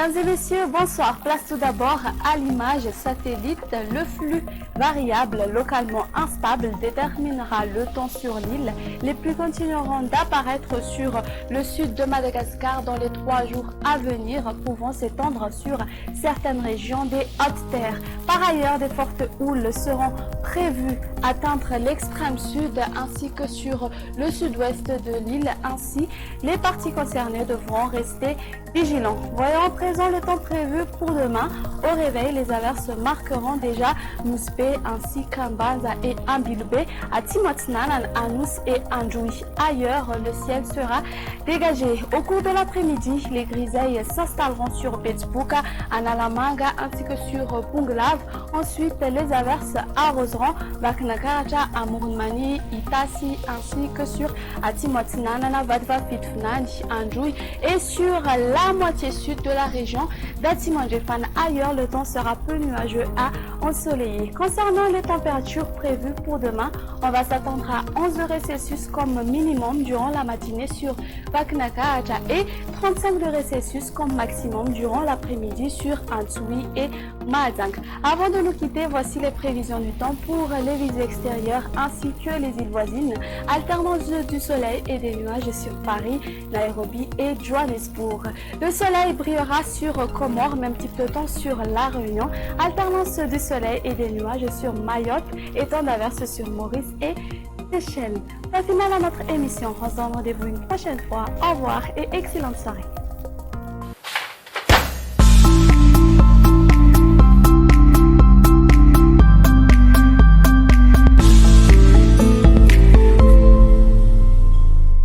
Mesdames et messieurs, bonsoir. Place tout d'abord à l'image satellite. Le flux variable localement instable déterminera le temps sur l'île. Les pluies continueront d'apparaître sur le sud de Madagascar dans les 3 jours à venir, pouvant s'étendre sur certaines régions des Hautes-Terres. Par ailleurs, des fortes houles seront prévues atteindre l'extrême sud ainsi que sur le sud-ouest de l'île. Ainsi, les parties concernées devront rester vigilants. Voyons à présent le temps prévu pour demain. Au réveil, les averses marqueront déjà Mouspe ainsi qu'Ambanza et Ambilbe, à Timotnanan, à Nous et Andjoui. Ailleurs, le ciel sera dégagé. Au cours de l'après-midi, les grisailles s'installeront sur Betsbuka, à Nalamanga ainsi que sur Punglav. Ensuite, les averses arroseront Baknakaracha, à Mourmani, Itasi ainsi que sur Timotnanan, Vadva Fitfnani, Andjoui et sur la moitié sud de la région d'Atimandjefan. Ailleurs, le temps sera peu nuageux à ensoleillé. Concernant les températures prévues pour demain, on va s'attendre à 11 degrés Celsius comme minimum durant la matinée sur Baknakaracha et 35 degrés Celsius comme maximum durant l'après-midi sur Antsui et Mahazang. Avant de nous quitter, voici les prévisions du temps pour les villes extérieures ainsi que les îles voisines. Alternance du soleil et des nuages sur Paris, Nairobi et Johannesburg. Le soleil brillera sur Comores, même type de temps sur La Réunion. Alternance du soleil et des nuages sur Mayotte et temps d'averse sur Maurice et Seychelles. C'est la finale à notre émission. On se donne rendez-vous une prochaine fois. Au revoir et excellente soirée.